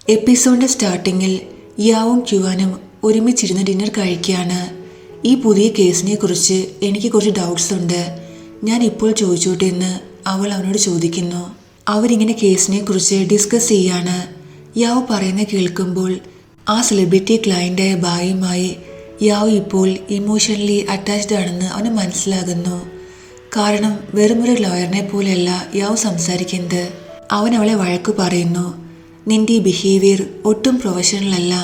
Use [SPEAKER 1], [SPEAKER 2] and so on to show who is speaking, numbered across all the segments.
[SPEAKER 1] എപ്പിസോഡിന്റെ സ്റ്റാർട്ടിങ്ങിൽ യാവും ക്യുവാനും ഒരുമിച്ചിരുന്ന് ഡിന്നർ കഴിക്കുകയാണ്. ഈ പുതിയ കേസിനെ കുറിച്ച് എനിക്ക് കുറച്ച് ഡൗട്ട്സ് ഉണ്ട്, ഞാൻ ഇപ്പോൾ ചോദിച്ചോട്ടെ എന്ന് അവൾ അവനോട് ചോദിക്കുന്നു. അവരിങ്ങനെ കേസിനെ കുറിച്ച് ഡിസ്കസ് ചെയ്യാണ്. യാവ് പറയുന്നത് കേൾക്കുമ്പോൾ ആ സെലിബ്രിറ്റി ക്ലയൻ്റായ ബായുമായി യാവ് ഇപ്പോൾ ഇമോഷണലി അറ്റാച്ച്ഡ് ആണെന്ന് അവന് മനസ്സിലാകുന്നു. കാരണം വെറുമൊരു ലോയറിനെ പോലെയല്ല യാവ് സംസാരിക്കുന്നത്. അവൻ അവളെ വഴക്കു പറയുന്നു. നിന്റെ ഈ ബിഹേവിയർ ഒട്ടും പ്രൊഫഷണൽ അല്ല.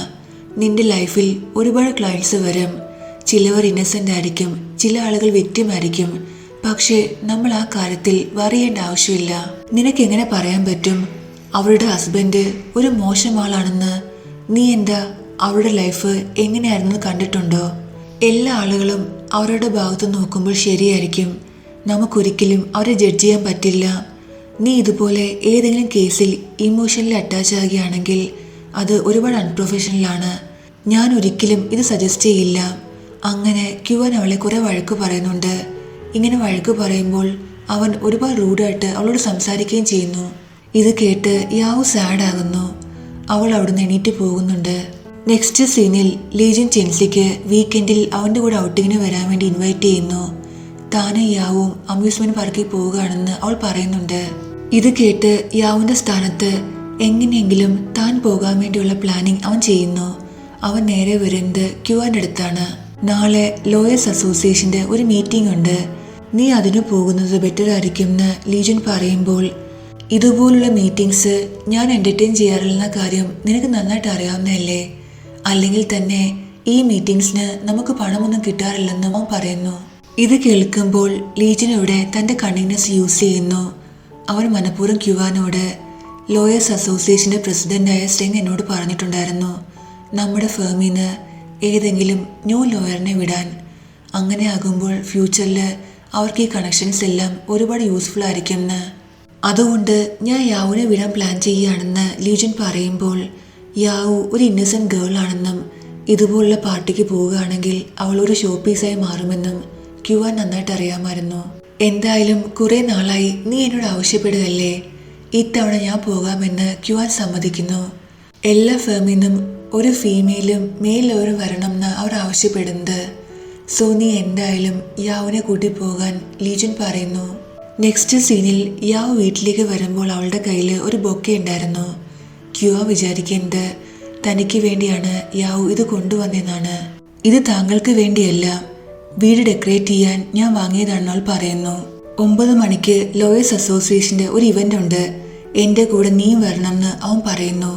[SPEAKER 1] നിന്റെ ലൈഫിൽ ഒരുപാട് ക്ലയൻറ്റ്സ് വരും. ചിലവർ ഇന്നസെൻ്റ് ആയിരിക്കും, ചില ആളുകൾ വിക്ടിം ആയിരിക്കും. പക്ഷേ നമ്മൾ ആ കാര്യത്തിൽ വറിയേണ്ട ആവശ്യമില്ല. നിനക്കെങ്ങനെ പറയാൻ പറ്റും അവളുടെ ഹസ്ബൻഡ് ഒരു മോശം ആളാണെന്ന്? നീ എന്താ അവരുടെ ലൈഫ് എങ്ങനെയായിരുന്നു കണ്ടിട്ടുണ്ടോ? എല്ലാ ആളുകളും അവരുടെ ഭാഗത്ത് നോക്കുമ്പോൾ ശരിയായിരിക്കും. നമുക്കൊരിക്കലും അവരെ ജഡ്ജ് ചെയ്യാൻ പറ്റില്ല. നീ ഇതുപോലെ ഏതെങ്കിലും കേസിൽ ഇമോഷണലി അറ്റാച്ച് ആകുകയാണെങ്കിൽ അത് ഒരുപാട് അൺപ്രൊഫഷണലാണ്. ഞാൻ ഒരിക്കലും ഇത് സജസ്റ്റ് ചെയ്യില്ല. അങ്ങനെ ക്യുവാൻ അവളെ കുറെ വഴക്ക് പറയുന്നുണ്ട്. ഇങ്ങനെ വഴക്ക് പറയുമ്പോൾ അവൻ ഒരുപാട് റൂഡായിട്ട് അവളോട് സംസാരിക്കുകയും ചെയ്യുന്നു. ഇത് കേട്ട് യാവു സാഡ് ആകുന്നു. അവൾ അവിടുന്ന് എണീറ്റ് പോകുന്നുണ്ട്. നെക്സ്റ്റ് സീനിൽ ലീജിൻ ചെൻസിക്ക് വീക്കെൻഡിൽ അവൻ്റെ കൂടെ ഔട്ടിങ്ങിന് വരാൻ വേണ്ടി ഇൻവൈറ്റ് ചെയ്യുന്നു. താനും യാവും അമ്യൂസ്മെന്റ് പാർക്കിൽ പോവുകയാണെന്ന് അവൾ പറയുന്നുണ്ട്. ഇത് കേട്ട് യാവുവിൻ്റെ സ്ഥാനത്ത് എങ്ങനെയെങ്കിലും താൻ പോകാൻ വേണ്ടിയുള്ള പ്ലാനിങ് അവൻ ചെയ്യുന്നു. അവൻ നേരെ വരുന്നത് ക്യുവാൻ്റെ അടുത്താണ്. നാളെ ലോയേഴ്സ് അസോസിയേഷൻ്റെ ഒരു മീറ്റിംഗ് ഉണ്ട്, നീ അതിന് പോകുന്നത് ബെറ്റർ ആയിരിക്കും എന്ന് ലീജൻ പറയുമ്പോൾ, ഇതുപോലുള്ള മീറ്റിംഗ്സ് ഞാൻ എൻ്റർടൈൻ ചെയ്യാറില്ലെന്ന കാര്യം നിനക്ക് നന്നായിട്ട് അറിയാവുന്നതല്ലേ? അല്ലെങ്കിൽ തന്നെ ഈ മീറ്റിംഗ്സിന് നമുക്ക് പണമൊന്നും കിട്ടാറില്ലെന്നും അവൻ പറയുന്നു. ഇത് കേൾക്കുമ്പോൾ ലീജൻ ഇവിടെ തൻ്റെ കണ്ണിനെസ് യൂസ് ചെയ്യുന്നു. അവൻ മനഃപൂർവ്വം ക്യുവാനോട്, ലോയേഴ്സ് അസോസിയേഷൻ്റെ പ്രസിഡൻ്റായ സ്റ്റെങ് എന്നോട് പറഞ്ഞിട്ടുണ്ടായിരുന്നു നമ്മുടെ ഫേമിന്ന് ഏതെങ്കിലും ന്യൂ ലോയറിനെ വിടാൻ. അങ്ങനെ ആകുമ്പോൾ ഫ്യൂച്ചറിൽ അവർക്ക് ഈ കണക്ഷൻസ് എല്ലാം ഒരുപാട് യൂസ്ഫുൾ ആയിരിക്കുമെന്ന്. അതുകൊണ്ട് ഞാൻ യാവുവിനെ വിടാൻ പ്ലാൻ ചെയ്യുകയാണെന്ന് ലീജൻ പറയുമ്പോൾ, യാവു ഒരു ഇന്നസെൻറ്റ് ഗേൾ ആണെന്നും ഇതുപോലുള്ള പാർട്ടിക്ക് പോവുകയാണെങ്കിൽ അവൾ ഒരു ഷോ പീസായി മാറുമെന്നും ക്യുവാൻ നന്നായിട്ട് അറിയാമായിരുന്നു. എന്തായാലും കുറേ നാളായി നീ എന്നോട് ആവശ്യപ്പെടുകയല്ലേ, ഇത്തവണ ഞാൻ പോകാമെന്ന് ക്യുവാൻ സമ്മതിക്കുന്നു. എല്ലാ ഫേമിൽ നിന്നും ഒരു ഫീമെയിലും മെയിൽ ലോയറും വരണം എന്ന് അവർ ആവശ്യപ്പെടുന്നത്. സോ നീ എന്തായാലും യാവുവിനെ കൂട്ടി പോകാൻ ലീജൻ പറയുന്നു. നെക്സ്റ്റ് സീനിൽ യാവ് വീട്ടിലേക്ക് വരുമ്പോൾ അവളുടെ കയ്യിൽ ഒരു ബൊക്കെ ഉണ്ടായിരുന്നു. ക്യുവാൻ വിചാരിക്കുന്നത് തനിക്ക് വേണ്ടിയാണ് യാവു ഇത് കൊണ്ടുവന്നതെന്നാണ്. ഇത് താങ്കൾക്ക് വേണ്ടിയല്ല, വീട് ഡെക്കറേറ്റ് ചെയ്യാൻ ഞാൻ വാങ്ങിയതാണെന്ന് അവൾ പറയുന്നു. 9 മണിക്ക് ലോയേഴ്സ് അസോസിയേഷൻ്റെ ഒരു ഇവൻ്റ് ഉണ്ട്, എൻ്റെ കൂടെ നീയും വരണം എന്ന് അവൻ പറയുന്നു.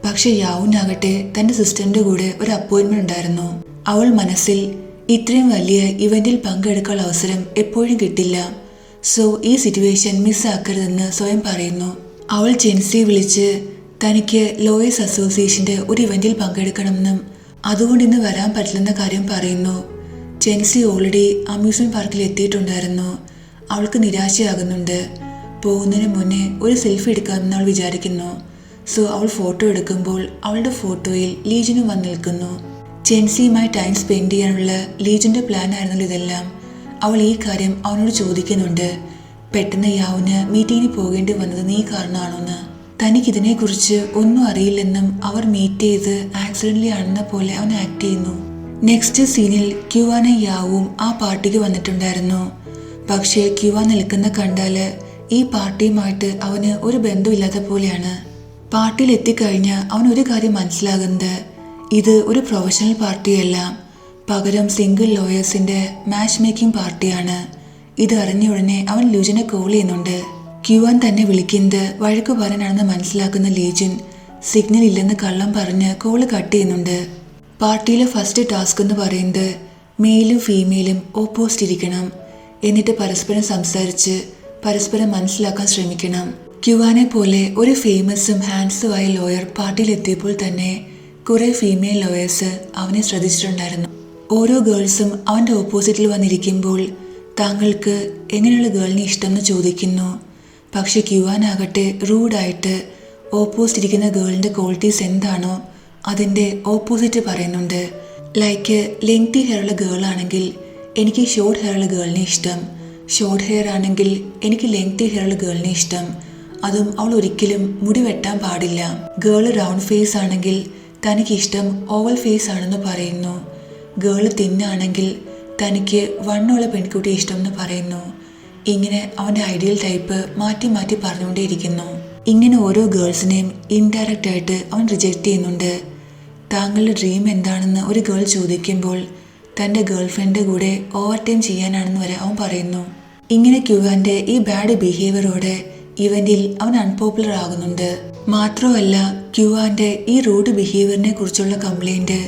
[SPEAKER 1] പക്ഷെ യാവുനാകട്ടെ തൻ്റെ സിസ്റ്ററിൻ്റെ കൂടെ ഒരു അപ്പോയിൻമെൻ്റ് ഉണ്ടായിരുന്നു. അവൾ മനസ്സിൽ ഇത്രയും വലിയ ഇവൻറ്റിൽ പങ്കെടുക്കാനുള്ള അവസരം എപ്പോഴും കിട്ടില്ല, സോ ഈ സിറ്റുവേഷൻ മിസ്സാക്കരുതെന്ന് സ്വയം പറയുന്നു. അവൾ ജെൻസിയെ വിളിച്ച് തനിക്ക് ലോയേഴ്സ് അസോസിയേഷൻ്റെ ഒരു ഇവൻറ്റിൽ പങ്കെടുക്കണമെന്നും അതുകൊണ്ട് ഇന്ന് വരാൻ പറ്റില്ലെന്ന കാര്യം പറയുന്നു. ജെൻസി ഓൾറെഡി അമ്യൂസ്മെന്റ് പാർക്കിൽ എത്തിയിട്ടുണ്ടായിരുന്നു. അവൾക്ക് നിരാശയാകുന്നുണ്ട്. പോകുന്നതിന് മുന്നേ ഒരു സെൽഫി എടുക്കാമെന്ന് അവൾ വിചാരിക്കുന്നു. സോ അവൾ ഫോട്ടോ എടുക്കുമ്പോൾ അവളുടെ ഫോട്ടോയിൽ ലീജനും വന്ന് നിൽക്കുന്നു. ജെൻസിയുമായി ടൈം സ്പെൻഡ് ചെയ്യാനുള്ള ലീജന്റെ പ്ലാൻ ആയിരുന്നല്ലോ ഇതെല്ലാം. അവൾ ഈ കാര്യം അവനോട് ചോദിക്കുന്നുണ്ട്. പെട്ടെന്ന് യാവുന് മീറ്റിങ്ങിന് പോകേണ്ടി വന്നത് നീ കാരണമാണോന്ന്. തനിക്കിതിനെക്കുറിച്ച് ഒന്നും അറിയില്ലെന്നും അവർ മീറ്റ് ചെയ്ത് ആക്സിഡൻ്റലി ആണെന്ന പോലെ അവൻ ആക്ട് ചെയ്യുന്നു. നെക്സ്റ്റ് സീനിൽ ക്യുവാനും യാവും ആ പാർട്ടിക്ക് വന്നിട്ടുണ്ടായിരുന്നു. പക്ഷേ ക്യുവാൻ നിൽക്കുന്ന കണ്ടാല് ഈ പാർട്ടിയുമായിട്ട് അവന് ഒരു ബന്ധമില്ലാത്ത പോലെയാണ്. പാർട്ടിയിൽ എത്തിക്കഴിഞ്ഞ് അവൻ ഒരു കാര്യം മനസ്സിലാകുന്നത് ഇത് ഒരു പ്രൊഫഷണൽ പാർട്ടിയല്ല, പകരം സിംഗിൾ ലോയേഴ്സിന്റെ മാച്ച് മേക്കിംഗ് പാർട്ടിയാണ്. ഇത് അറിഞ്ഞ ഉടനെ അവൻ ലീജനെ കോൾ ചെയ്യുന്നുണ്ട്. ക്യുവാൻ തന്നെ വിളിക്കുന്നത് വഴക്ക് പറയാനാണെന്ന് മനസ്സിലാക്കുന്ന ലീജൻ സിഗ്നൽ ഇല്ലെന്ന് കള്ളം പറഞ്ഞ് കോള് കട്ട് ചെയ്യുന്നുണ്ട്. പാർട്ടിയിലെ ഫസ്റ്റ് ടാസ്ക് എന്ന് പറയുന്നത് മെയിലും ഫീമെയിലും ഓപ്പോസിറ്റ് ഇരിക്കണം, എന്നിട്ട് പരസ്പരം സംസാരിച്ച് പരസ്പരം മനസ്സിലാക്കാൻ ശ്രമിക്കണം. ക്യുവാനെ പോലെ ഒരു ഫേമസും ഹാൻഡ്സുമായ ലോയർ പാർട്ടിയിലെത്തിയപ്പോൾ തന്നെ കുറെ ഫീമെയിൽ ലോയേഴ്സ് അവനെ ശ്രദ്ധിച്ചിട്ടുണ്ടായിരുന്നു. ഓരോ ഗേൾസും അവൻ്റെ ഓപ്പോസിറ്റിൽ വന്നിരിക്കുമ്പോൾ താങ്കൾക്ക് എങ്ങനെയുള്ള ഗേളിനെ ഇഷ്ടമെന്ന് ചോദിക്കുന്നു. പക്ഷെ ക്യുവാനാകട്ടെ റൂഡായിട്ട് ഓപ്പോസിറ്റ് ഇരിക്കുന്ന ഗേളിൻ്റെ ക്വാളിറ്റീസ് എന്താണോ അതിൻ്റെ ഓപ്പോസിറ്റ് പറയുന്നുണ്ട്. ലൈക്ക് ലെങ്തി ഹെയർ ഉള്ള ഗേൾ ആണെങ്കിൽ എനിക്ക് ഷോർട്ട് ഹെയർ ഉള്ള ഗേളിനെ ഇഷ്ടം, ഷോർട്ട് ഹെയർ ആണെങ്കിൽ എനിക്ക് ലെങ്തി ഹെയർ ഉള്ള ഗേളിനെ ഇഷ്ടം. അതും അവൾ ഒരിക്കലും മുടി വെട്ടാൻ പാടില്ല. ഗേള് റൗണ്ട് ഫേസ് ആണെങ്കിൽ തനിക്കിഷ്ടം ഓവൽ ഫേസ് ആണെന്ന് പറയുന്നു. ഗേള് തിന്നാണെങ്കിൽ തനിക്ക് വണ്ണമുള്ള പെൺകുട്ടി ഇഷ്ടം എന്ന് പറയുന്നു. ഇങ്ങനെ അവൻ്റെ ഐഡിയൽ ടൈപ്പ് മാറ്റി മാറ്റി പറഞ്ഞുകൊണ്ടേയിരിക്കുന്നു. ഇങ്ങനെ ഓരോ ഗേൾസിനെയും ഇൻഡയറക്റ്റ് ആയിട്ട് അവൻ റിജക്റ്റ് ചെയ്യുന്നുണ്ട്. താങ്കളുടെ ഡ്രീം എന്താണെന്ന് ഒരു ഗേൾ ചോദിക്കുമ്പോൾ തൻ്റെ ഗേൾ ഫ്രണ്ട് കൂടെ ഓവർ ടൈം ചെയ്യാനാണെന്ന് വരെ അവൻ പറയുന്നു. ഇങ്ങനെ ക്യുവാൻ്റെ ഈ ബാഡ് ബിഹേവിയറോടെ ഇവന്റിൽ അവൻ അൺപോപ്പുലർ ആകുന്നുണ്ട്. മാത്രമല്ല ക്യുവാൻ്റെ ഈ റൂഡ് ബിഹേവിയറിനെ കുറിച്ചുള്ള കംപ്ലൈൻറ്റ്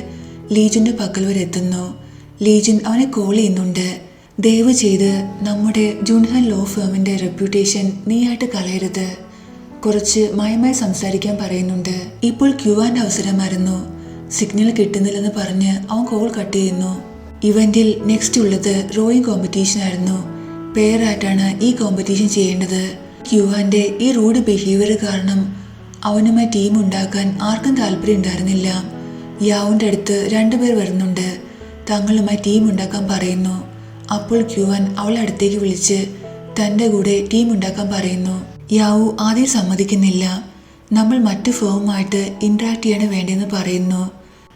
[SPEAKER 1] ലീജിൻ്റെ പക്കൽ വരെ എത്തുന്നു. ലീജിൻ അവനെ കോൾ ചെയ്യുന്നുണ്ട്. ദയവ് ചെയ്ത് നമ്മുടെ ജുൻഹൻ ലോ ഫേമിൻ്റെ റെപ്യൂട്ടേഷൻ നീയായിട്ട് കളയരുത്. കുറച്ച് മയമായി സംസാരിക്കാൻ പറയുന്നുണ്ട്. ഇപ്പോൾ ക്യുവാൻ്റെ അവസരമായിരുന്നു. സിഗ്നൽ കിട്ടുന്നില്ലെന്ന് പറഞ്ഞ് അവൻ കോൾ കട്ട് ചെയ്യുന്നു. ഇവന്റിൽ നെക്സ്റ്റ് ഉള്ളത് റോയിങ് കോമ്പറ്റീഷൻ ആയിരുന്നു. പെയറായിട്ടാണ് ഈ കോമ്പറ്റീഷൻ ചെയ്യേണ്ടത്. ക്യുവാൻ്റെ ഈ റൂഡ് ബിഹേവിയർ കാരണം അവനുമായി ടീം ഉണ്ടാക്കാൻ ആർക്കും താല്പര്യം ഉണ്ടായിരുന്നില്ല. യാവുൻ്റെ അടുത്ത് 2 പേർ വരുന്നുണ്ട്. തങ്ങളുമായി ടീം ഉണ്ടാക്കാൻ പറയുന്നു. അപ്പോൾ ക്യുവാൻ അവളെ അടുത്തേക്ക് വിളിച്ച് തൻ്റെ കൂടെ ടീം ഉണ്ടാക്കാൻ പറയുന്നു. യാവു ആദ്യം സമ്മതിക്കുന്നില്ല. നമ്മൾ മറ്റു ഫേമുമായിട്ട് ഇൻട്രാക്ട് ചെയ്യാണ് വേണ്ടതെന്ന് പറയുന്നു.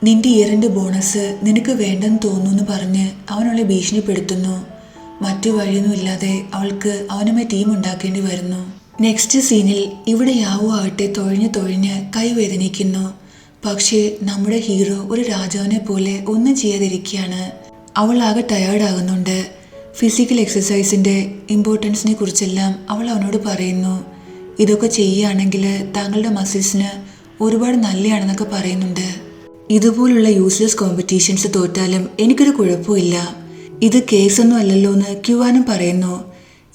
[SPEAKER 1] നിന്റെ ഇയറിൻ്റെ ബോണസ് നിനക്ക് വേണ്ടെന്ന് തോന്നുന്നു പറഞ്ഞ് അവനവളെ ഭീഷണിപ്പെടുത്തുന്നു. മറ്റു വഴിയൊന്നും ഇല്ലാതെ അവൾക്ക് അവനുമായി ടീം ഉണ്ടാക്കേണ്ടി വരുന്നു. നെക്സ്റ്റ് സീനിൽ ഇവിടെ യാവു ആവട്ടെ തൊഴിഞ്ഞ് കൈവേദനിക്കുന്നു. പക്ഷേ നമ്മുടെ ഹീറോ ഒരു രാജാവിനെ പോലെ ഒന്നും ചെയ്യാതിരിക്കുകയാണ്. അവൾ ആകെ ടയേർഡാകുന്നുണ്ട്. ഫിസിക്കൽ എക്സസൈസിൻ്റെ ഇമ്പോർട്ടൻസിനെ കുറിച്ചെല്ലാം അവൾ അവനോട് പറയുന്നു. ഇതൊക്കെ ചെയ്യുകയാണെങ്കിൽ താങ്കളുടെ മസിൽസിന് ഒരുപാട് നല്ലതാണെന്നൊക്കെ പറയുന്നുണ്ട്. ഇതുപോലുള്ള യൂസ്ലെസ് കോമ്പറ്റീഷൻസ് തോറ്റാലും എനിക്കൊരു കുഴപ്പമില്ല. ഇത് കേസൊന്നും അല്ലല്ലോ എന്ന് ക്യുവാനും പറയുന്നു.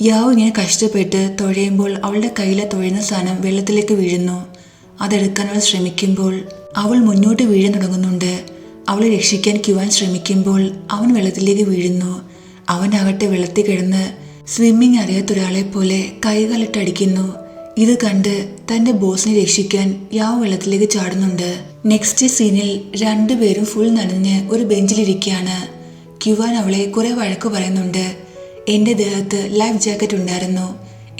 [SPEAKER 1] യാവു ഇങ്ങനെ കഷ്ടപ്പെട്ട് തുഴയുമ്പോൾ അവളുടെ കയ്യിലെ തുഴയുന്ന സാധനം വെള്ളത്തിലേക്ക് വീഴുന്നു. അതെടുക്കാൻ അവൾ ശ്രമിക്കുമ്പോൾ അവൾ മുന്നോട്ട് വീഴാൻ തുടങ്ങുന്നുണ്ട്. അവളെ രക്ഷിക്കാൻ ക്യുവാൻ ശ്രമിക്കുമ്പോൾ അവൻ വെള്ളത്തിലേക്ക് വീഴുന്നു. അവനാകട്ടെ വെള്ളത്തിൽ കിടന്ന് സ്വിമ്മിങ് അറിയാത്തൊരാളെ പോലെ കൈകാലിട്ടടിക്കുന്നു. ഇത് കണ്ട് തൻ്റെ ബോസിനെ രക്ഷിക്കാൻ യാവു വെള്ളത്തിലേക്ക് ചാടുന്നുണ്ട്. നെക്സ്റ്റ് സീനിൽ 2 പേരും ഫുൾ നനഞ്ഞ് ഒരു ബെഞ്ചിലിരിക്കുകയാണ്. ക്യുവാൻ അവളെ കുറെ വഴക്ക് പറയുന്നുണ്ട്. എൻ്റെ ദേഹത്ത് ലൈഫ് ജാക്കറ്റ് ഉണ്ടായിരുന്നു,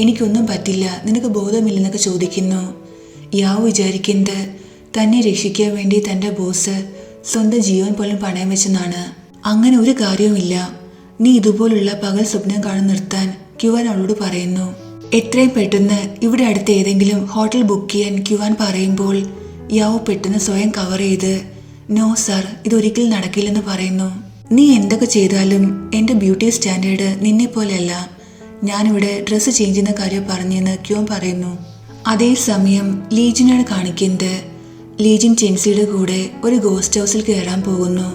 [SPEAKER 1] എനിക്കൊന്നും പറ്റില്ല, നിനക്ക് ബോധമില്ലെന്നൊക്കെ ചോദിക്കുന്നു. യാവു വിചാരിക്കുന്നത് തന്നെ രക്ഷിക്കാൻ വേണ്ടി തൻ്റെ ബോസ് സ്വന്തം ജീവൻ പോലും പണയം വെച്ചെന്നാണ്. അങ്ങനെ ഒരു കാര്യവുമില്ല, നീ ഇതുപോലുള്ള പകൽ സ്വപ്നം കാണാൻ നിർത്താൻ ക്യുവാൻ അവളോട് പറയുന്നു. എത്രയും പെട്ടെന്ന് ഇവിടെ അടുത്ത് ഏതെങ്കിലും ഹോട്ടൽ ബുക്ക് ചെയ്യാൻ ക്യുവാൻ പറയുമ്പോൾ യാവു പെട്ടെന്ന് സ്വയം കവർ ചെയ്ത് നോ സാർ, ഇതൊരിക്കലും നടക്കില്ലെന്ന് പറയുന്നു. നീ എന്തൊക്കെ ചെയ്താലും എൻ്റെ ബ്യൂട്ടി സ്റ്റാൻഡേർഡ് നിന്നെ പോലെയല്ല, ഞാനിവിടെ ഡ്രസ്സ് ചേഞ്ച് ചെയ്യുന്ന കാര്യം പറഞ്ഞെന്ന് ക്യുവാൻ പറയുന്നു. അതേസമയം ലീജിനാണ് കാണിക്കുന്നത്. ലീജിൻ ചെൻസിയുടെ കൂടെ ഒരു ഗോസ്റ്റ് ഹൗസിൽ കയറാൻ പോകുന്നു.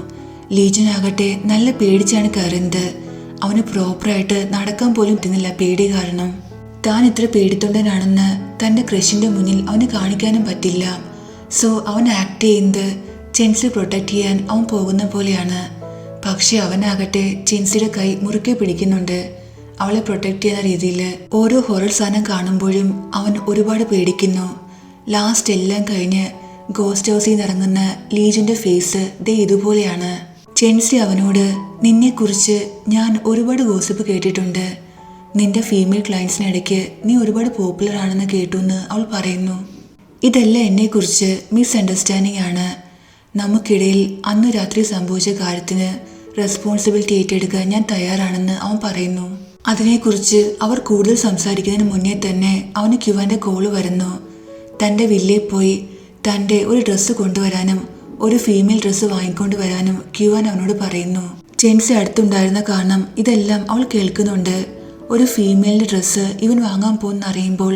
[SPEAKER 1] ലീജിനാകട്ടെ നല്ല പേടിച്ചാണ് കയറുന്നത്. അവന് പ്രോപ്പറായിട്ട് നടക്കാൻ പോലും പറ്റുന്നില്ല പേടി കാരണം. താൻ ഇത്ര പേടിത്തൊണ്ടനാണെന്ന് തൻ്റെ ക്രഷിൻ്റെ മുന്നിൽ അവന് കാണിക്കാനും പറ്റില്ല. സോ അവൻ ആക്ട് ചെയ്യുന്നത് ചെൻസി പ്രൊട്ടക്റ്റ് ചെയ്യാൻ അവൻ പോകുന്ന പോലെയാണ്. പക്ഷെ അവനാകട്ടെ ചെൻസിയുടെ കൈ മുറുക്കെ പിടിക്കുന്നുണ്ട്. അവളെ പ്രൊട്ടക്റ്റ് ചെയ്യുന്ന രീതിയിൽ ഓരോ ഹൊറർ സാധനം കാണുമ്പോഴും അവൻ ഒരുപാട് പേടിക്കുന്നു. ലാസ്റ്റ് എല്ലാം കഴിഞ്ഞ് ഗോസ്റ്റ് ഹൗസിൽ നിന്ന് ഇറങ്ങുന്ന ലീജിൻ്റെ ഫേസ് ദേ ഇതുപോലെയാണ്. ചെൻസി അവനോട് നിന്നെക്കുറിച്ച് ഞാൻ ഒരുപാട് ഗോസിപ്പ് കേട്ടിട്ടുണ്ട്, നിന്റെ ഫീമെയിൽ ക്ലയൻസിനിടയ്ക്ക് നീ ഒരുപാട് പോപ്പുലർ ആണെന്ന് കേട്ടു എന്ന് അവൾ പറയുന്നു. ഇതെല്ലാം എന്നെക്കുറിച്ച് മിസ്അണ്ടർസ്റ്റാൻഡിംഗ് ആണ്. നമുക്കിടയിൽ അന്ന് രാത്രി സംഭവിച്ച കാര്യത്തിന് റെസ്പോൺസിബിലിറ്റി ഏറ്റെടുക്കാൻ ഞാൻ തയ്യാറാണെന്ന് അവൻ പറയുന്നു. അതിനെക്കുറിച്ച് അവർ കൂടുതൽ സംസാരിക്കുന്നതിന് മുന്നേ തന്നെ അവന് ക്യുവാൻ്റെ കോള് വരുന്നു. തൻ്റെ വില്ലയിൽ പോയി തൻ്റെ ഒരു ഡ്രസ്സ് കൊണ്ടുവരാനും ഒരു ഫീമെയിൽ ഡ്രസ്സ് വാങ്ങിക്കൊണ്ട് വരാനും ക്യുവാൻ അവനോട് പറയുന്നു. ചെൻസി അടുത്തുണ്ടായിരുന്ന കാരണം ഇതെല്ലാം അവൾ കേൾക്കുന്നുണ്ട്. ഒരു ഫീമെയിലിൻ്റെ ഡ്രസ്സ് ഇവൻ വാങ്ങാൻ പോകുന്ന അറിയുമ്പോൾ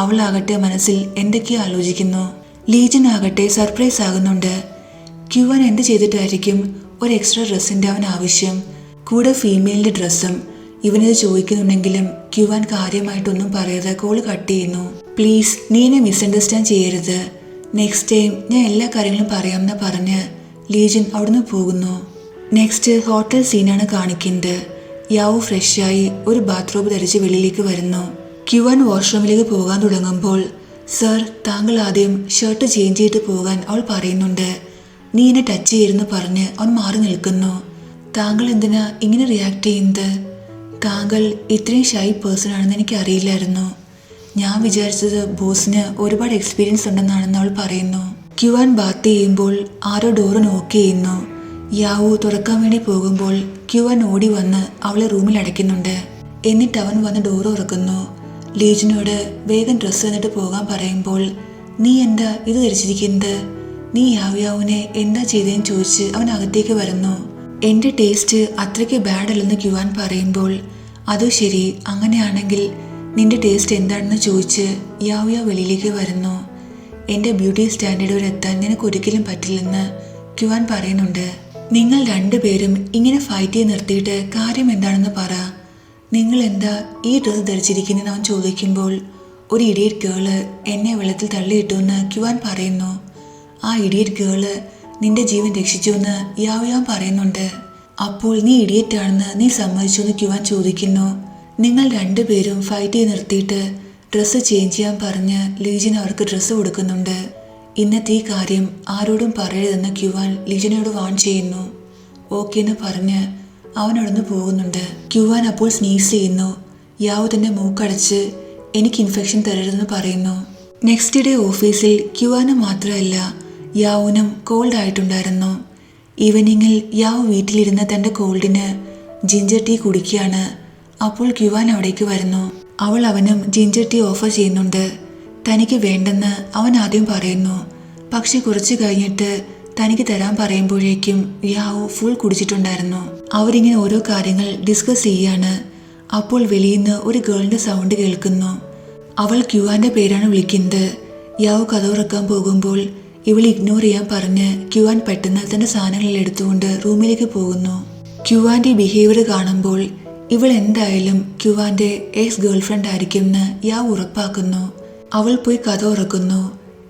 [SPEAKER 1] അവളാകട്ടെ മനസ്സിൽ എന്തൊക്കെയോ ആലോചിക്കുന്നു. ലീജൻ ആകട്ടെ സർപ്രൈസ് ആകുന്നുണ്ട്. ക്യുവാൻ എന്ത് ചെയ്തിട്ടായിരിക്കും ഒരു എക്സ്ട്രാ ഡ്രസ്സിൻ്റെ അവൻ ആവശ്യം, കൂടെ ഫീമെയിലിൻ്റെ ഡ്രസ്സും. ഇവനിത് ചോദിക്കുന്നുണ്ടെങ്കിലും ക്യുവാൻ കാര്യമായിട്ടൊന്നും പറയാതെ കോള് കട്ട് ചെയ്യുന്നു. പ്ലീസ് നീ എന്നെ മിസ്അണ്ടർസ്റ്റാൻഡ് ചെയ്യരുത്, നെക്സ്റ്റ് ടൈം ഞാൻ എല്ലാ കാര്യങ്ങളും പറയാമെന്ന് പറഞ്ഞ് ലീജൻ അവിടുന്ന് പോകുന്നു. നെക്സ്റ്റ് ഹോട്ടൽ സീനാണ് കാണിക്കുന്നത്. യാവു ഫ്രഷായി ഒരു ബാത്റൂം ധരിച്ച് വെളിയിലേക്ക് വരുന്നു. ക്യുവാൻ വാഷ്റൂമിലേക്ക് പോകാൻ തുടങ്ങുമ്പോൾ സർ, താങ്കൾ ആദ്യം ഷർട്ട് ചേഞ്ച് ചെയ്തിട്ട് പോകാൻ അവൾ പറയുന്നുണ്ട്. നീ എന്നെ ടച്ച് ചെയ്തെന്ന് പറഞ്ഞ് അവൻ മാറി നിൽക്കുന്നു. താങ്കൾ എന്തിനാ ഇങ്ങനെ റിയാക്ട് ചെയ്യുന്നത്? താങ്കൾ ഇത്രയും ഷൈ പേഴ്സൺ ആണെന്ന് എനിക്ക് അറിയില്ലായിരുന്നു. ഞാൻ വിചാരിച്ചത് ബോസിന് ഒരുപാട് എക്സ്പീരിയൻസ് ഉണ്ടെന്നാണെന്ന് അവൾ പറയുന്നു. ക്യുവാൻ ബാത്ത് ചെയ്യുമ്പോൾ ആരോ ഡോറ് നോക്ക് ചെയ്യുന്നു. യാവു തുറക്കാൻ വേണ്ടി പോകുമ്പോൾ ക്യുവാൻ ഓടി വന്ന് അവളെ റൂമിൽ അടയ്ക്കുന്നുണ്ട്. എന്നിട്ട് അവൻ വന്ന് ഡോറ് തുറക്കുന്നു. ലീജിനോട് വേഗം ഡ്രസ്സ് എന്നിട്ട് പോകാൻ പറയുമ്പോൾ നീ എന്താ ഇത് ധരിച്ചിരിക്കുന്നത്, നീ യാവുവിനെ എന്താ ചെയ്തതെന്ന് ചോദിച്ച് അവൻ അകത്തേക്ക് വരുന്നു. എൻ്റെ ടേസ്റ്റ് അത്രയ്ക്ക് ബാഡ് അല്ലെന്ന് ക്യുവാൻ പറയുമ്പോൾ അത് ശരി, അങ്ങനെയാണെങ്കിൽ നിന്റെ ടേസ്റ്റ് എന്താണെന്ന് ചോദിച്ച് യാവുയ വെളിയിലേക്ക് വരുന്നു. എൻ്റെ ബ്യൂട്ടി സ്റ്റാൻഡേർഡ് വരെ എത്താൻ നിനക്ക് ഒരിക്കലും പറ്റില്ലെന്ന് ക്യുവാൻ പറയുന്നുണ്ട്. നിങ്ങൾ രണ്ടുപേരും ഇങ്ങനെ ഫൈറ്റ് ചെയ്ത് നിർത്തിയിട്ട് കാര്യം എന്താണെന്ന് പറ. നിങ്ങൾ എന്താ ഈ ഡ്രസ്സ് ധരിച്ചിരിക്കുന്നതെന്ന് അവൻ ചോദിക്കുമ്പോൾ ഒരു ഇഡിയറ്റ് ഗേള് എന്നെ വെള്ളത്തിൽ തള്ളിയിട്ടുവെന്ന് ക്യുവാൻ പറയുന്നു. ആ ഇഡിയറ്റ് ഗേള് നിന്റെ ജീവൻ രക്ഷിച്ചുവെന്ന് യാവുയാൻ പറയുന്നുണ്ട്. അപ്പോൾ നീ ഇഡിയറ്റ് ആണെന്ന് നീ സമ്മതിച്ചു എന്ന് ക്യുവാൻ ചോദിക്കുന്നു. നിങ്ങൾ രണ്ടുപേരും ഫൈറ്റ് ചെയ്ത് നിർത്തിയിട്ട് ഡ്രസ്സ് ചേഞ്ച് ചെയ്യാൻ പറഞ്ഞ് ലീജിൻ അവർക്ക് ഡ്രസ്സ് കൊടുക്കുന്നുണ്ട്. ഇന്നത്തെ ഈ കാര്യം ആരോടും പറയരുതെന്ന് ക്യുവാൻ ലീജിനോട് വാൺ ചെയ്യുന്നു. ഓക്കെ എന്ന് പറഞ്ഞ് അവനവിടുന്ന് പോകുന്നുണ്ട്. ക്യുവാൻ അപ്പോൾ സ്നീസ് ചെയ്യുന്നു. യാവു തന്റെ മൂക്കടച്ച് എനിക്ക് ഇൻഫെക്ഷൻ തരരുതെന്ന് പറയുന്നു. നെക്സ്റ്റ് ഡേ ഓഫീസിൽ ക്യുവാന് മാത്രമല്ല യാവുനും കോൾഡ് ആയിട്ടുണ്ടായിരുന്നു. ഈവനിങ്ങിൽ യാവു വീട്ടിലിരുന്ന് തൻ്റെ കോൾഡിന് ജിഞ്ചർ ടീ കുടിക്കുകയാണ്. അപ്പോൾ ക്യുവാൻ അവിടേക്ക് വരുന്നു. അവൾ അവനും ജിഞ്ചർ ടീ ഓഫർ ചെയ്യുന്നുണ്ട്. തനിക്ക് വേണ്ടെന്ന് അവൻ ആദ്യം പറയുന്നു. പക്ഷെ കുറച്ച് കഴിഞ്ഞിട്ട് തനിക്ക് തരാൻ പറയുമ്പോഴേക്കും യാവു ഫുൾ കുടിച്ചിട്ടുണ്ടായിരുന്നു. അവരിങ്ങനെ ഓരോ കാര്യങ്ങൾ ഡിസ്കസ് ചെയ്യാണ്. അപ്പോൾ വെളിയിൽ നിന്ന് ഒരു ഗേളിൻ്റെ സൗണ്ട് കേൾക്കുന്നു. അവൾ ക്യുവാൻ്റെ പേരാണ് വിളിക്കുന്നത്. യാവു കഥ തുറക്കാൻ പോകുമ്പോൾ ഇവൾ ഇഗ്നോർ ചെയ്യാൻ പറഞ്ഞ് ക്യുവാൻ പെട്ടെന്ന് തൻ്റെ സാധനങ്ങളിൽ എടുത്തുകൊണ്ട് റൂമിലേക്ക് പോകുന്നു. ക്യുവാൻ്റെ ബിഹേവിയർ കാണുമ്പോൾ ഇവൾ എന്തായാലും ക്യുവാൻ്റെ എക്സ് ഗേൾഫ്രണ്ട് ആയിരിക്കുമെന്ന് യാവു ഉറപ്പാക്കുന്നു. അവൾ പോയി കഥ തുറക്കുന്നു.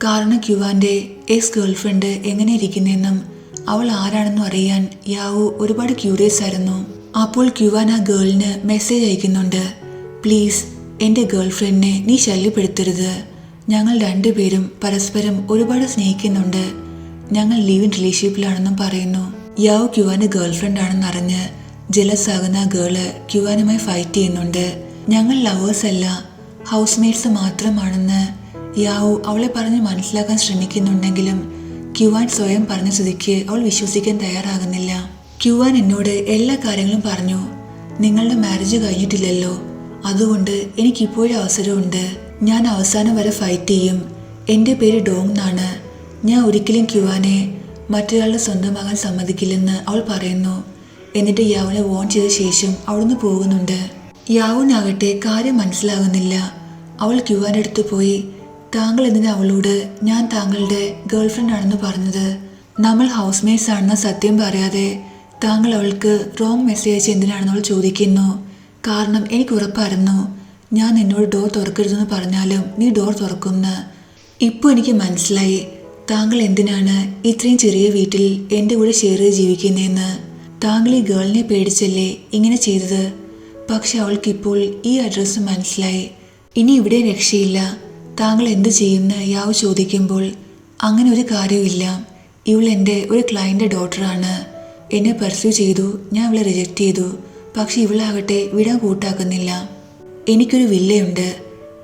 [SPEAKER 1] കാരണം ക്യുവാൻ്റെ എക്സ് ഗേൾഫ്രണ്ട് എങ്ങനെ ഇരിക്കുന്നതെന്നും അവൾ ആരാണെന്നും അറിയാൻ യാവു ഒരുപാട് ക്യൂരിയസ് ആയിരുന്നു. അപ്പോൾ ക്യുവാൻ ആ ഗേളിന് മെസ്സേജ് അയക്കുന്നുണ്ട്. പ്ലീസ് എൻ്റെ ഗേൾഫ്രണ്ടിനെ നീ ശല്യപ്പെടുത്തരുത്. ഞങ്ങൾ രണ്ടുപേരും പരസ്പരം ഒരുപാട് സ്നേഹിക്കുന്നുണ്ട്. ഞങ്ങൾ ലീവ് ഇൻ റിലേഷൻഷിപ്പിലാണെന്നും പറയുന്നു. യാവു ക്യുവാൻ്റെ ഗേൾഫ്രണ്ട് ആണെന്ന് അറിഞ്ഞ് ജലസ് ആകുന്ന ആ ഗേള് ക്യുവാനുമായി ഫൈറ്റ് ചെയ്യുന്നുണ്ട്. ഞങ്ങൾ ലവേഴ്സ് അല്ല, ഹൗസ് മേറ്റ്സ് മാത്രമാണെന്ന് യാവു അവളെ പറഞ്ഞ് മനസ്സിലാക്കാൻ ശ്രമിക്കുന്നുണ്ടെങ്കിലും ക്യുവാൻ സ്വയം പറഞ്ഞ സ്ഥിതിക്ക് അവൾ വിശ്വസിക്കാൻ തയ്യാറാകുന്നില്ല. ക്യുവാൻ എന്നോട് എല്ലാ കാര്യങ്ങളും പറഞ്ഞു. നിങ്ങളുടെ മാരേജ് കഴിഞ്ഞിട്ടില്ലല്ലോ, അതുകൊണ്ട് എനിക്കിപ്പോഴും അവസരമുണ്ട്. ഞാൻ അവസാനം വരെ ഫൈറ്റ് ചെയ്യും. എൻ്റെ പേര് ഡോങ് എന്നാണ്. ഞാൻ ഒരിക്കലും ക്യുവാനെ മറ്റൊരാളുടെ സ്വന്തമാകാൻ സമ്മതിക്കില്ലെന്ന് അവൾ പറയുന്നു. എന്നിട്ട് യാവുനെ വോൺ ചെയ്ത ശേഷം അവിടുന്ന് പോകുന്നുണ്ട്. യാവുനാകട്ടെ കാര്യം മനസ്സിലാകുന്നില്ല. അവൾ ക്യുവാൻ്റെ അടുത്ത് പോയി താങ്കൾ എന്തിനാ അവളോട് ഞാൻ താങ്കളുടെ ഗേൾഫ്രണ്ട് ആണെന്ന് പറഞ്ഞത്? നമ്മൾ ഹൗസ് മേറ്റ്സ് ആണെന്ന സത്യം പറയാതെ താങ്കൾ അവൾക്ക് റോങ് മെസ്സേജ് അയച്ച് എന്തിനാണെന്ന് അവൾ ചോദിക്കുന്നു. കാരണം എനിക്ക് ഉറപ്പായിരുന്നു ഞാൻ നിന്നോട് ഡോർ തുറക്കരുതെന്ന് പറഞ്ഞാലും നീ ഡോർ തുറക്കുമെന്ന്. ഇപ്പോൾ എനിക്ക് മനസ്സിലായി താങ്കൾ എന്തിനാണ് ഇത്രയും ചെറിയ വീട്ടിൽ എൻ്റെ കൂടെ ഷെയർ ചെയ്ത് ജീവിക്കുന്നതെന്ന്. താങ്കൾ ഈ ഗേളിനെ പേടിച്ചല്ലേ ഇങ്ങനെ ചെയ്തത്. പക്ഷെ അവൾക്കിപ്പോൾ ഈ അഡ്രസ്സ് മനസ്സിലായി. ഇനി ഇവിടെ രക്ഷയില്ല. താങ്കൾ എന്ത് ചെയ്യുമെന്ന് യാവു ചോദിക്കുമ്പോൾ അങ്ങനെ ഒരു കാര്യമില്ല. ഇവൾ എൻ്റെ ഒരു ക്ലയൻ്റെ ഡോട്ടറാണ്. എന്നെ പെർസ്യൂ ചെയ്തു, ഞാൻ ഇവളെ റിജക്റ്റ് ചെയ്തു. പക്ഷെ ഇവളാകട്ടെ വിടാൻ കൂട്ടാക്കുന്നില്ല. എനിക്കൊരു വില്ലയുണ്ട്.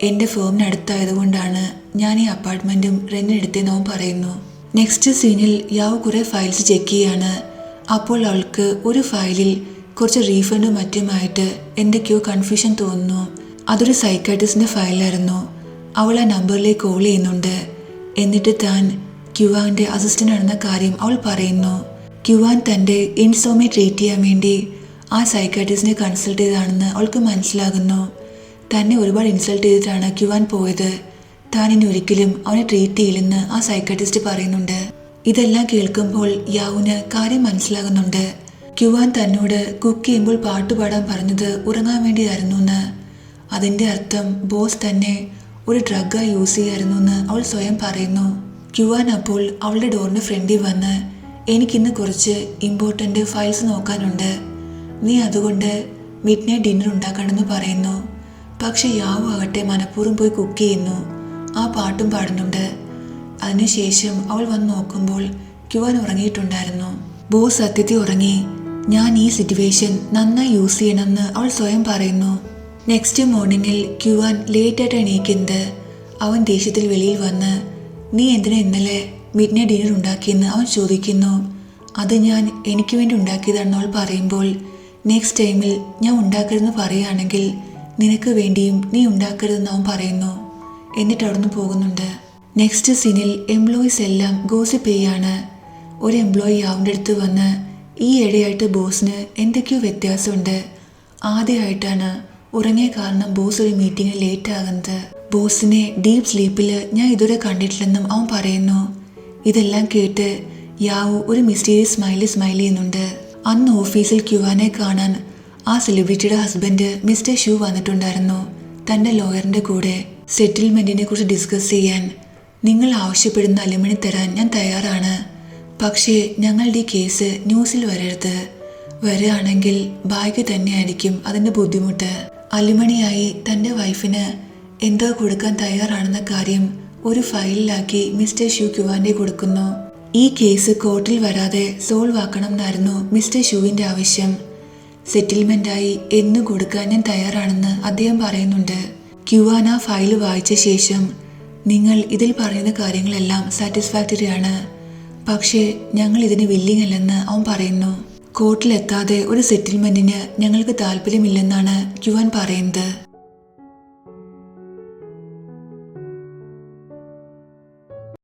[SPEAKER 1] എൻ്റെ ഫേമിനടുത്തായതുകൊണ്ടാണ് ഞാൻ ഈ അപ്പാർട്ട്മെൻറ്റും റെന്റിനെടുത്തതെന്ന് അവൻ പറയുന്നു. നെക്സ്റ്റ് സീനിൽ യാവു കുറേ ഫയൽസ് ചെക്ക് ചെയ്യാണ്. അപ്പോൾ അവൾക്ക് ഒരു ഫയലിൽ കുറച്ച് റീഫണ്ടും മറ്റുമായിട്ട് എന്തൊക്കെയോ കൺഫ്യൂഷൻ തോന്നുന്നു. അതൊരു സൈക്കാട്രിസ്റ്റിൻ്റെ ഫയലായിരുന്നു. അവൾ ആ നമ്പറിലേക്ക് കോൾ ചെയ്യുന്നുണ്ട്. എന്നിട്ട് താൻ ക്യുവാൻ്റെ അസിസ്റ്റൻ്റ് ആണെന്ന കാര്യം അവൾ പറയുന്നു. ക്യുവാൻ തൻ്റെ ഇൻസോമിയ ട്രീറ്റ് ചെയ്യാൻ വേണ്ടി ആ സൈക്കാട്രിസ്റ്റിനെ കൺസൾട്ട് ചെയ്താണെന്ന് അവൾക്ക് മനസ്സിലാകുന്നു. തന്നെ ഒരുപാട് ഇൻസൾട്ട് ചെയ്തിട്ടാണ് ക്യുവാൻ പോയത്. താൻ ഇനി ഒരിക്കലും അവനെ ട്രീറ്റ് ചെയ്യില്ലെന്ന് ആ സൈക്കാട്രിസ്റ്റ് പറയുന്നുണ്ട്. ഇതെല്ലാം കേൾക്കുമ്പോൾ യാവുന് കാര്യം മനസ്സിലാകുന്നുണ്ട്. ക്യുവാൻ തന്നോട് കുക്ക് ചെയ്യുമ്പോൾ പാട്ടുപാടാൻ പറഞ്ഞത് ഉറങ്ങാൻ വേണ്ടിയായിരുന്നു എന്ന്. അതിൻ്റെ അർത്ഥം ബോസ് തന്നെ ഒരു ഡ്രഗായി യൂസ് ചെയ്യായിരുന്നു എന്ന് അവൾ സ്വയം പറയുന്നു. ക്യുവാൻ അപ്പോൾ അവളുടെ ഡോറിൻ്റെ ഫ്രണ്ടിൽ വന്ന് എനിക്കിന്ന് കുറച്ച് ഇമ്പോർട്ടൻ്റ് ഫയൽസ് നോക്കാനുണ്ട്, നീ അതുകൊണ്ട് മിഡ് നൈറ്റ് ഡിന്നർ ഉണ്ടാക്കണമെന്ന് പറയുന്നു. പക്ഷെ യാവു ആകട്ടെ മനഃപൂർവ്വം പോയി കുക്ക് ചെയ്യുന്നു. ആ പാട്ടും പാടുന്നുണ്ട്. അതിനുശേഷം അവൾ വന്ന് നോക്കുമ്പോൾ ക്യുവാൻ ഉറങ്ങിയിട്ടുണ്ടായിരുന്നു. ബോസ് സത്യത്തിൽ ഉറങ്ങി. ഞാൻ ഈ സിറ്റുവേഷൻ നന്നായി യൂസ് ചെയ്യണമെന്ന് അവൾ സ്വയം പറയുന്നു. നെക്സ്റ്റ് മോർണിംഗിൽ ക്യുവാൻ ലേറ്റായിട്ട് എണീക്കുന്നത്. അവൻ ദേഷ്യത്തിൽ വെളിയിൽ വന്ന്, നീ എന്തിനാ ഇന്നലെ മിഡ് നൈറ്റ് ഡിന്നർ ഉണ്ടാക്കിയെന്ന് അവൻ ചോദിക്കുന്നു. അത് ഞാൻ എനിക്ക് വേണ്ടി ഉണ്ടാക്കിയതാണെന്ന് അവൾ പറയുമ്പോൾ, നെക്സ്റ്റ് ടൈമിൽ ഞാൻ ഉണ്ടാക്കരുതെന്ന് പറയുകയാണെങ്കിൽ നിനക്ക് വേണ്ടിയും നീ ഉണ്ടാക്കരുതെന്ന് അവൻ പറയുന്നു. എന്നിട്ട് അവിടുന്ന് പോകുന്നുണ്ട്. നെക്സ്റ്റ് സീനിൽ എംപ്ലോയീസ് എല്ലാം ഗോസിപ്പ് ചെയ്യാണ്. ഒരു എംപ്ലോയി യാവിൻ്റെ അടുത്ത് വന്ന്, ഈ ഇടയായിട്ട് ബോസിന് എന്തൊക്കെയോ വ്യത്യാസമുണ്ട്. ആദ്യമായിട്ടാണ് ഉറങ്ങിയ കാരണം ബോസ് ഒരു മീറ്റിങ്ങിൽ ലേറ്റ് ആകുന്നത്. ബോസിനെ ഡീപ്പ് സ്ലീപ്പിൽ ഞാൻ ഇതുവരെ കണ്ടിട്ടില്ലെന്നും അവൻ പറയുന്നു. ഇതെല്ലാം കേട്ട് യാവു ഒരു മിസ്റ്റീരിയസ് സ്മൈൽ ചെയ്യുന്നുണ്ട്. അന്ന് ഓഫീസിൽ ക്യുവാനെ കാണാൻ ആ സെലിബ്രിറ്റിയുടെ ഹസ്ബൻഡ് മിസ്റ്റർ ഷൂ വന്നിട്ടുണ്ടായിരുന്നു തൻ്റെ ലോയറിൻ്റെ കൂടെ. സെറ്റിൽമെൻറ്റിനെ കുറിച്ച് ഡിസ്കസ് ചെയ്യാൻ. നിങ്ങൾ ആവശ്യപ്പെടുന്ന അലിമണി തരാൻ ഞാൻ തയ്യാറാണ്. പക്ഷേ ഞങ്ങളുടെ ഈ കേസ് ന്യൂസിൽ വരരുത്. വരികയാണെങ്കിൽ ഭാഗ്യ തന്നെയായിരിക്കും അതിൻ്റെ ബുദ്ധിമുട്ട്. അലിമണിയായി തൻ്റെ വൈഫിന് എന്തോ കൊടുക്കാൻ തയ്യാറാണെന്ന കാര്യം ഒരു ഫയലിലാക്കി മിസ്റ്റർ ഷൂ ക്യുവാൻ്റെ കൊടുക്കുന്നു. ഈ കേസ് കോർട്ടിൽ വരാതെ സോൾവ് ആക്കണം എന്നായിരുന്നു മിസ്റ്റർ ഷൂവിൻ്റെ ആവശ്യം. സെറ്റിൽമെൻറ്റായി എന്നു കൊടുക്കാൻ ഞാൻ തയ്യാറാണെന്ന് അദ്ദേഹം പറയുന്നുണ്ട്. ക്യുവാൻ ആ ഫയൽ വായിച്ച ശേഷം, നിങ്ങൾ ഇതിൽ പറയുന്ന കാര്യങ്ങളെല്ലാം സാറ്റിസ്ഫാക്ടറി ആണ്, പക്ഷേ ഞങ്ങൾ ഇതിന് വില്ലിങ് അല്ലെന്ന് അവൻ പറയുന്നു. കോർട്ടിലെത്താതെ ഒരു സെറ്റിൽമെൻറ്റിന് ഞങ്ങൾക്ക് താല്പര്യമില്ലെന്നാണ് ക്യുവാൻ പറയുന്നത്.